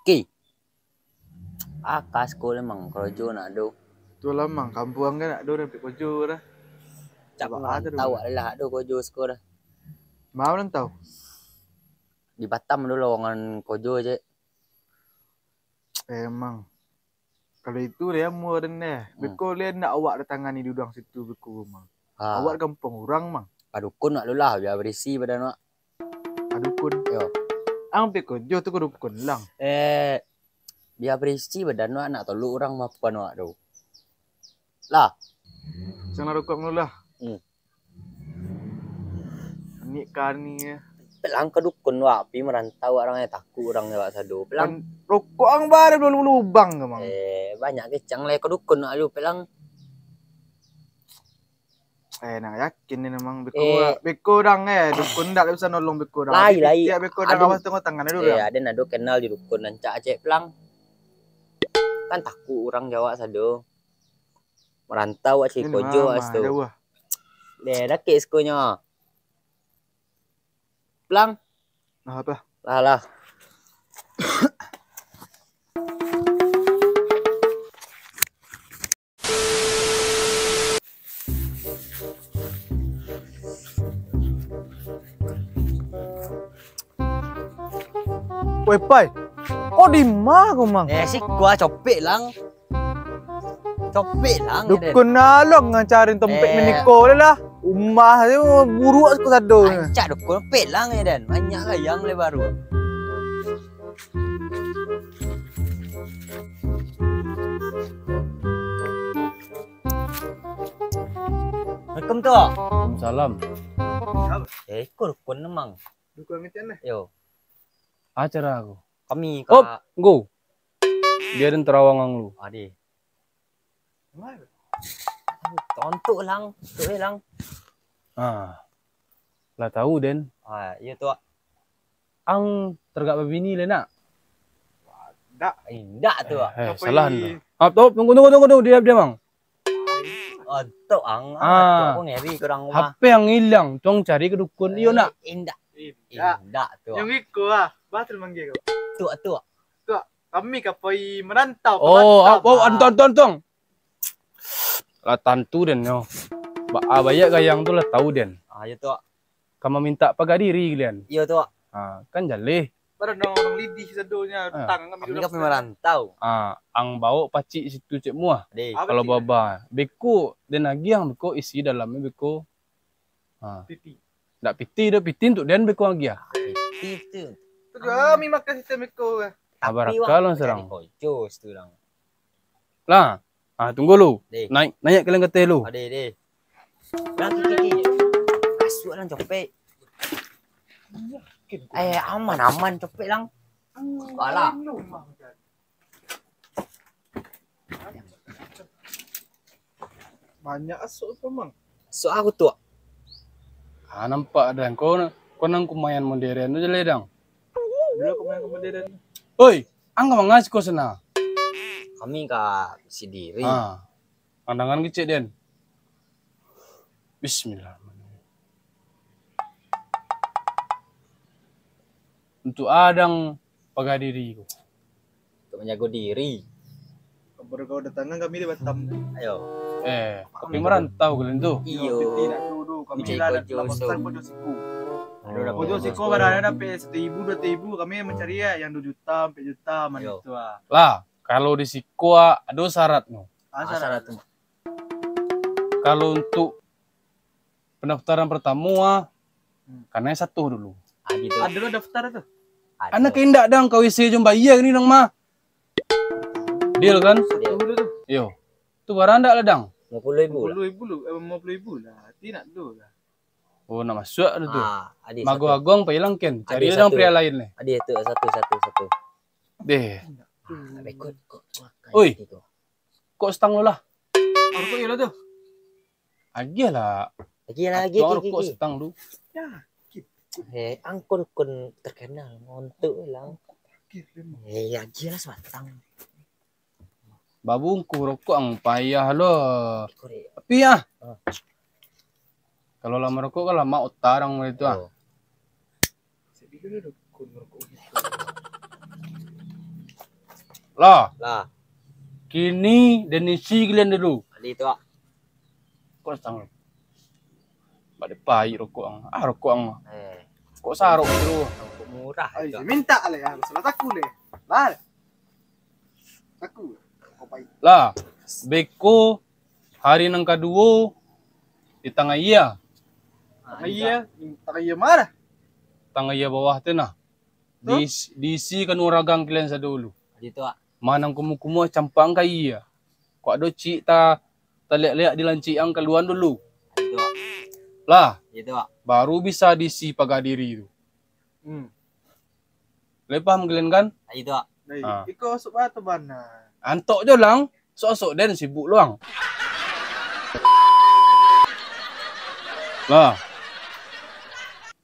Ki, akas ko lemang krojo nak do. Tu lamang kampung kan nak do sampai kojo dah. Cak Coba ada tahu dulu. adalah do krojo sko dah. Mau nan tahu. Di Batam dulu lowongan krojo aja. Emang. Kalau itu dia muren deh. Beko dia nak awak datangani di udang situ beko mang. Awak kampung orang mang. Padukun nak lulah biar berisi badan nak. Adukun. Yo. Ang beko jo tu dukun lang. Biar berisi badan nak tolong orang mapan nak do. Lah. Sang rokok mula. Ni kan ni. Pelang ke dukun wak pi merantau orangnya takut orangnya wak sado. Pelang rokok ang bare belum lubang ke mang. Banyak kecang le ke dukun nak lu pelang. Nak yakin ni memang beko orang dukun dak bisa nolong beko orang. Lai. Tiap beko dak awas tengok tangan dulu. Ada nado kenal di dukun dan cak acek pelang. Kan takut orang Jawa sado. Merantau acek kojo astu. Dah ke iskonya. Pelang. Nah apa? Lah. Woi pai. Oh di mana kau mang? Si gua copek lang. Dukun nalong ngacarin tempat meniko lah. Umah tu buruk aku sado. Cak dukun pelang ya dan banyak lah yang le baru. Assalamualaikum tu. Waalaikumsalam. Kau dukun memang. Dukun ngetian lah. Yo. Acara aku. Kami Oh, go. Biarin terawang lu. Ade. Tontok lang, tu lang. Lah tahu Den. Iya tu. Ang tergak babini le nak. Indak tu. Salah anda. Tunggu. Dia mang. Tu ang. Aku ngeri kurang rumah. HP yang hilang, tong cari ke dukun. Iyo nak. Indak tu. Yang iko batal manggil kau. Tu. Kami kapoi merantau. Antong. Lah tantu Den yo. Banyak gayang tu lah tahu Den. Iya tu. Kamu minta pagar diri kalian. Iya tu. Kan jaleh. Pada orang lidih sadonya tangan kami dulu merantau. Ang bawa pacik situ cek muah. Kalau baba, beko dan lagi yang beko isi dalamnya beko. Piti. Ndak piti untuk dan beko lagi ya. Piti tu. Tu kami makan sistem beko. Barakal serang. Jos tu lang. Lah. Tunggu lu. Naik kalian ke teh lu. Ade. Kiki. Kasut lang copek. Aman copek lang. Wala. Banyak asuk apa mang? So aku tu. Nampak dan kau nang kumayan modern tu je dang. Dulu kumayan modern. Oi, ang mangas ko sana. Kami ka si diri. Pandangan kecil Den. Bismillahirrahmanirrahim. Untuk adang pagar diri ko. Untuk menjaga diri. Baru kau datangan kami di Batam. Ayo. Tapi merantau kalian tu. Iyo. Tidak dulu kami ada laporan Kojo Siku. Kojo Siku pada dapat 1.000 2.000 kami mencari yang 2 juta 4 juta mana itu lah. Kalau di Sikua ada syarat no. Syarat tu. Kalau untuk pendaftaran pertama karena satu dulu. gitu. Ada lo daftar tuh. Anak indak dang kau isi jom bayar ni dang mah. Deal kan? Tunggu tuh. Yo. Tu barang ndak lah dang. 50.000 lah. 50.000 lu, 50.000 lah. Tidak tuh lah. Oh nak masuk ada tu. Adi Mago satu. agong pailang ken. Cari Ada dang satu. pria lain ni. Adi itu satu. Deh. Bekut kok. Oi. Kok stang lo lah? Aku iya lah tuh. Agia lah. Lagi. Kok stang lu. Ya. Angkon kun terkenal ngontuk lang. Lagi lah sebatang. Babungku rokok ang payah lo. Korek. Tapi ya. Kalau lama rokok kan lama otarang itu ah. Oh. Lah, Lah, kini dan isi kalian dulu. adi itu ah. Kok stang lo. Pada pahit rokok ang. Rokok ang. Eh, Kok sarok dulu. angkut murah Ay, itu. minta lah ya. Masalah taku le. Lah. Taku. Kopai. Lah, beko hari nang kedua di tengah iya. Iya, tak iya marah. Tengah iya bawah tenah. Diisi kan uragang kalian sa dulu. Adi itu ah. Manang kumu-kumu campang ka iya. Kok ada cik ta liak-liak di lanci ang keluan dulu. Adi itu ah. Lah, Itu ah. baru bisa diisi pagadiri itu. Lepah kalian kan? Adi itu ah. Nah, iko masuk batu bana. Antok je lang. Sok-sok den sibuk luang. Lah.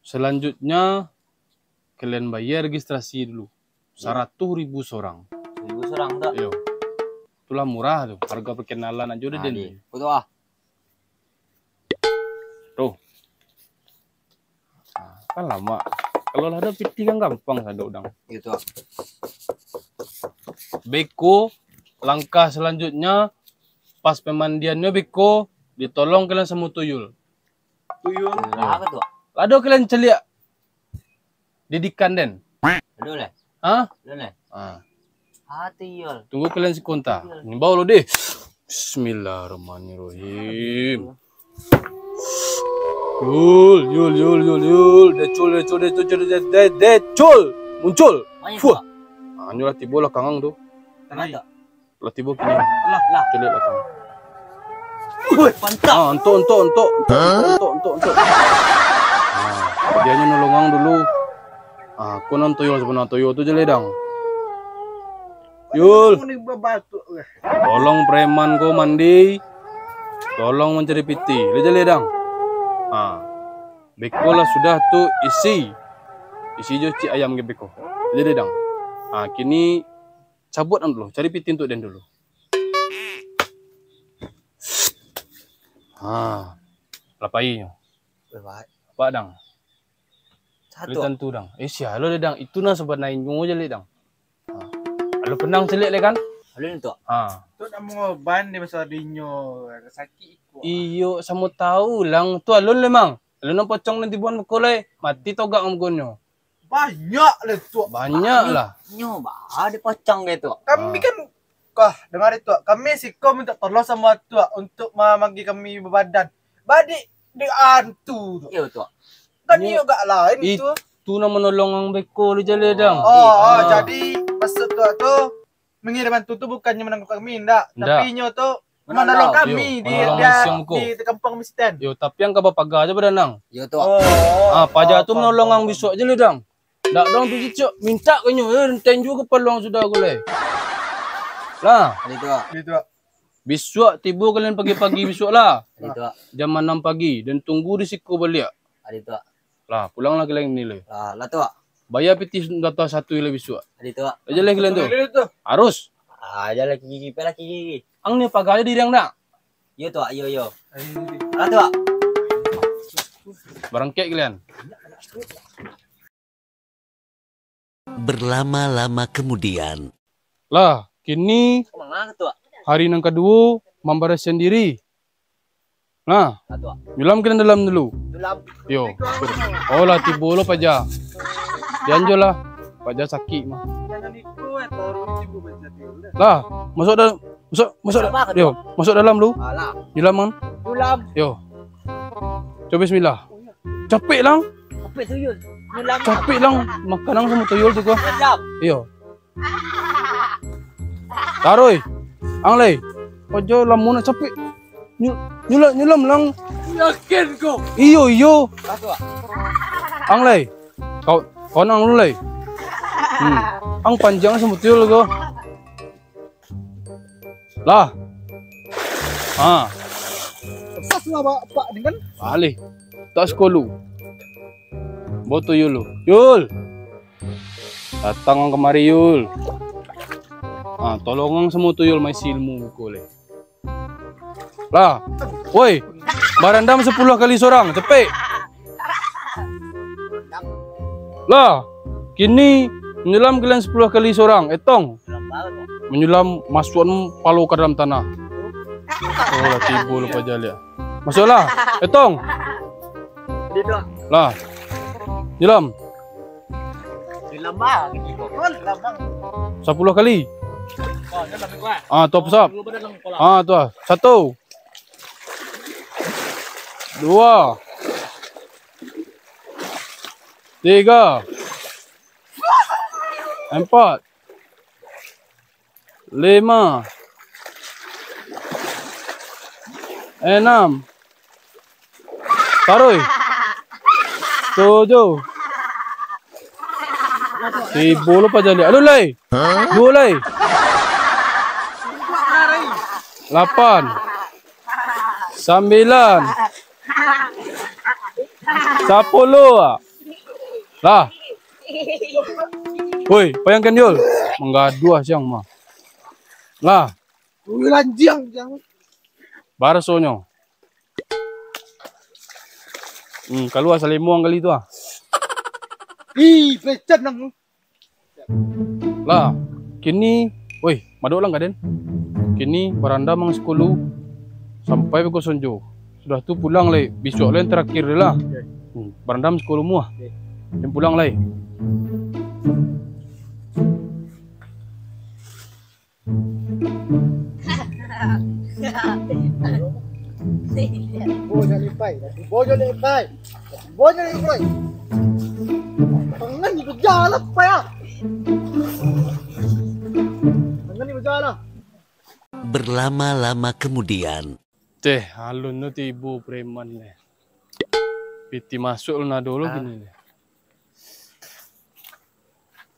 Selanjutnya kalian bayar registrasi dulu. 100.000 seorang. 1.000 seorang tuh. Yo. Itulah murah tuh. Harga perkenalan aja udah den. Adi. Itu ah. Tuh. Kan lama. Kalau ada piti kan gampang sadok dang. Itu ah. Beko langkah selanjutnya pas pemandiannya beko ditolong kalian sama tuyul. Tuyul. Lah apa tuh? Lado kalian celik didikan den. Aduh leh. Hah? Aduh leh. Hati yol. Tunggu kalian sekonta. Nimbau lo deh. Bismillahirrahmanirrahim. Yul. Decul. Muncul. Fuh. Anyo lah tibo lah kangang tuh. Mana tuh? Lah tibo kini. Lah. Celik lah kangang. Mantap. Untuk. Dia nya nolongang dulu. Aku non toyo sebenarnya toyo tu je ledang. Yul, Ini batu. tolong preman ko mandi. Tolong mencari piti. Leje ledang. Beko lah sudah tu isi jo cik ayam ke beko. Leje ledang. Kini cabut dulu, cari piti untuk den dulu. Lapai. Apa dang? Lu Satu. tentu dang. Sialo le dang. Itu na sobat nain ngungu je le dang. Lu penang celik le kan? Aduh itu. Tu nak mengoban di masa dinyo sakit iko. Iyo, samo tahu lang. Tu alun le mang. Alun ang pocong nanti buan kulay. Mati togak ang gonyo. Banyak le tu. Banyak lah. Nyoba. Ada pocong gitu. Kami kan dengar itu. Kami siko minta tolong sama tu untuk memagi kami berbadan. Badi di antu tu. Iya tuh. Kan iyo gak lain itu. Itu na menolong ang beko le je le dang. Jadi maksud tu mengirim hantu tu bukannya menangkap kami enggak, tapi nyo tu menolong kami di kampung Misten. Yo, tapi yang kabapaga aja badanang. Iya tuh. Paja tu menolong ang bisu aja le dang. Dak dong tu cicok minta kenyo enten juga peluang sudah gule. Lah, Itu. Gitu. besok tiba kalian pagi-pagi besok lah. Itu. Jam 6 pagi dan tunggu di siku balik. Itu. Lah, pulang lagi kalian ni le. Lah tuh. Bayar piti data satu ile besok. Itu. Aja lagi kalian tu. Itu. Harus. Aja lagi gigi. Ang ni pagaya diri ang dak. Iya tuh. Iya. Lah tuh. Barangkek kalian. Berlama-lama kemudian. Lah, kini Kemana tuh? hari yang kedua membaras sendiri. Nah, Lah tuh. nyulam kalian dalam dulu. Dalam. Yo. Oh lah tibo lo paja. Dianjo lah. Paja sakit mah. Jangan ikut atau ibu baca dulu. Lah, masuk dalam. Masuk. Yo, masuk dalam dulu. Alah. Nyulam kan? Dalam. Yo. Coba bismillah. Capek lang. Apa itu yul? Capek lang. Makanang sama tuyul tuh ko. Iyo. Taroy. Ang lay. Ojo lamun na capek. Nyulam lang. Yakin ko. Iyo. Ang lay. Kau nang lu lay. Ang panjang sama tuyul ko. Lah. Sas lah Pak dengan. Balik. Tak sekolu. Boto Yul. Yul. Datang kemari Yul. Tolong semua tuyul mai silmu ko le. Lah. Woi. Barandam 10 kali seorang, cepet. Lah. Kini menyelam kalian 10 kali seorang, etong. Menyelam masukkan palu ke dalam tanah. Oh, lah tibu lupa jali. Masuklah. Etong. Lah. Nyelam. Nyelam bah gitu kok. 10 kali. Tuh pesap. Tuh. 1. 2. 3. 4. 5. 6. Taruh. 7. Tibo lupa jali. Aduh lay. 2 lay. 8. 9. Sepuluh. Lah. Woi, bayangkan Yul. Menggaduh siang mah. Lah. Lanjang. Barasonyo. Kalau asal limuang kali itu ah. Ih, pecat nang. Lah, kini, woi, madu lang kaden. Kini baranda mang sekulu sampai ke Sonjo. Sudah tu pulang lay. Besok lain terakhir lah. Baranda sekulu muah. Yang pulang lay. Bojo lipai. Tangan ni berjalan apa ya? Tangan ni berjalan. Berlama-lama kemudian. Teh, halun nu tibu preman le. Piti masuk lu na dulu gini le.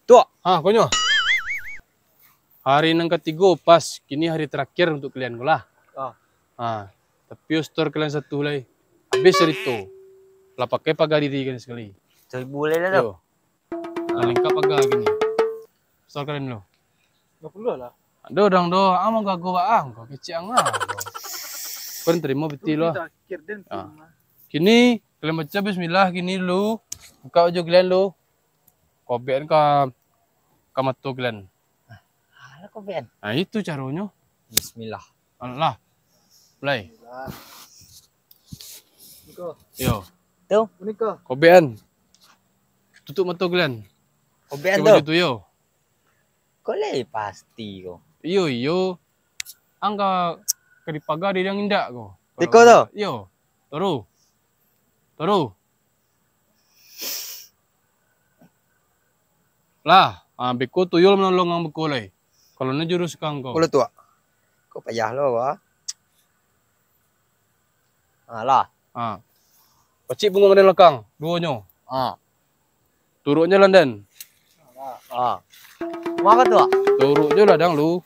Tuh, konyo. Hari nang ketiga pas, kini hari terakhir untuk kalian lah. Tapi store kalian satu lagi. Habis itu. Lah pakai pagar diri kan sekali. Jadi boleh lah tu. Lengkap pagar gini. Store kalian lo. 50 lah. Aduh dong do, amang gago baang, kau kecil ah. Kau terima betul lo. Kini kalian baca Bismillah gini lu, buka aja kalian lu. Kobean ka matu kalian. Alah kobean. Nah itu caranya. Bismillah. Allah. Play. Niko. Yo. Tu. Niko. Kobean. Tutup mata kalian. Kobean Coba tu. gitu yo. Kau le pasti kau. Iyo. Angka kedipaga dia yang indak ko. Tiko tu. Iyo. Toru. Lah, beko tuyul menolong ang bekulay. Kalau na jurus kang ko. Kulo tua. Kau payah lo wah. Lah. Pacik bunga ngene lekang, duonyo. Turuknya London. Mau apa tu? Turuknya ladang lu.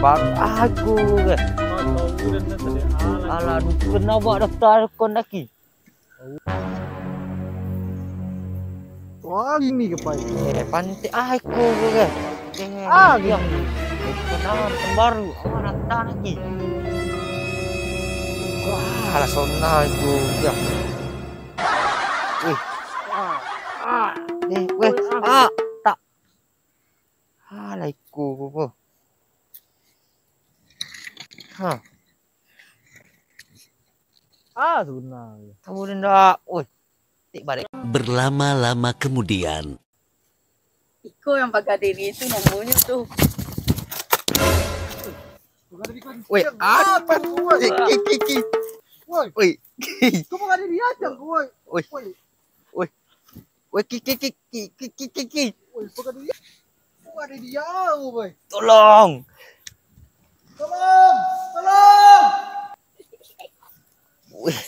Bang aku ke. Alah, kena buat daftar kon lagi. Wah, gini ke pai. Panti aku ke. Yang kenal baru awak datang lagi. Wah, lah sonal juga. Tak. Alaiku apa? Sebenarnya. Kamu dah. Oi. Tik balik. Berlama-lama kemudian. Iko yang pakai diri itu namanya tuh. Weh, apa? Woi, Woi. kau mau ada diajak, woi. Woi. Woi, Woi ki. woi, bukan dia. Kau ada dia, woi. Tolong. Tolong, tolong. Wih.